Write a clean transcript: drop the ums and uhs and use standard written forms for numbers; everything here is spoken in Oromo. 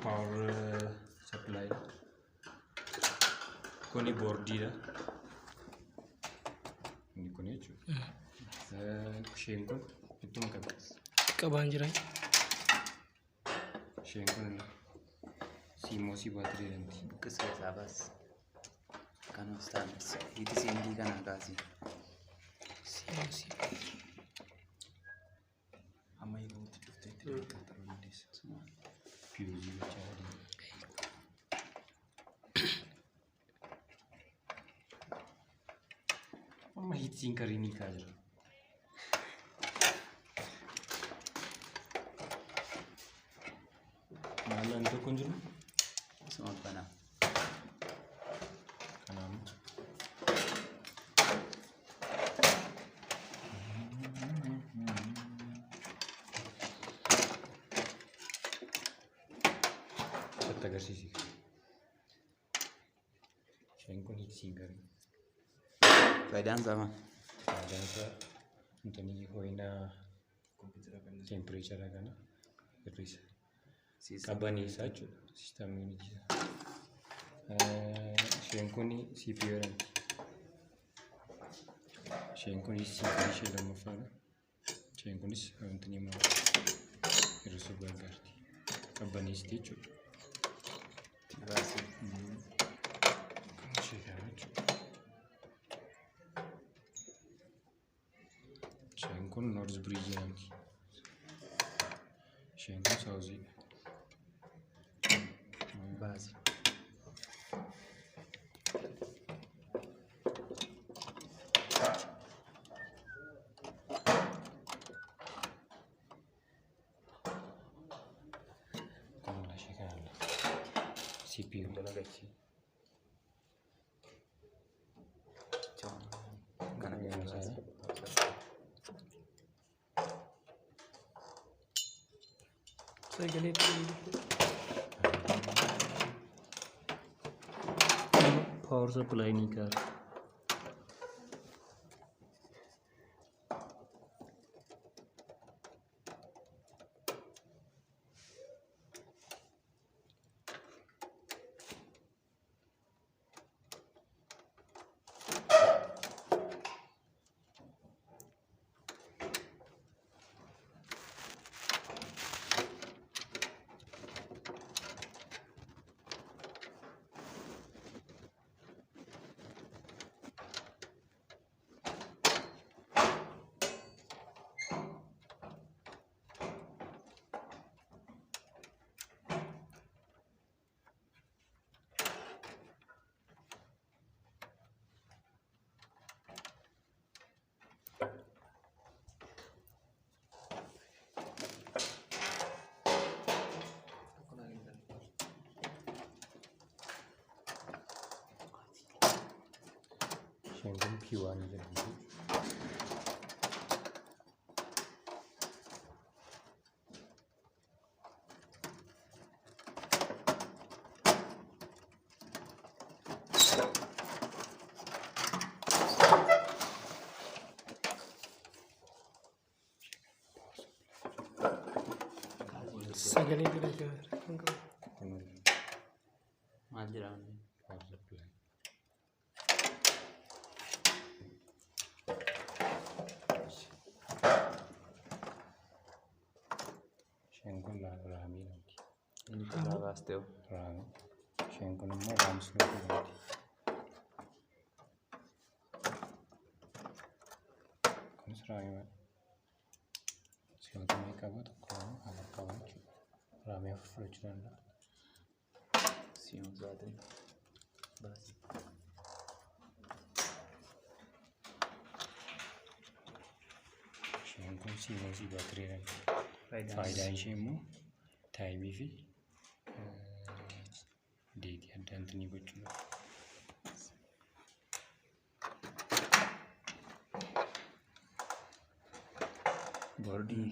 power supply kuni boardira ini kuni cu shenkun itu makan kaban jiran shenkun simosi baterai nanti kesel sabas kan ustaz itu sindi kan agasi simosi amai itu terus terus semua fuse cari heat sinker ini kajar mana untuk kunjung semua pana kanam agar sisi shenkun heat sinker faedan sama dansa intani hoina temperature agana irrisa kabani sachu system ini shenkuni CPU ran shenkuni CPU shela mafana shenkuni intani ma irrisu bagarti kabani stichu rasi shenkun north bridge nanti shenkun sauzi basi como la shikala CPU lagachi kana yang saya सगले power supply नहीं कर shenkun piwan jadi सगले दिले majiran power supply shenkun rami nanti ini sabas teo rami shenkun mau ram slot nanti kan serami man slot mereka buat kalau ada kawan rami fridge nanda siung zade basi shenkun simosi baterai nanti faedan faayidaan ishee immoo taayimii fi deetii adda addaa gochuudha. body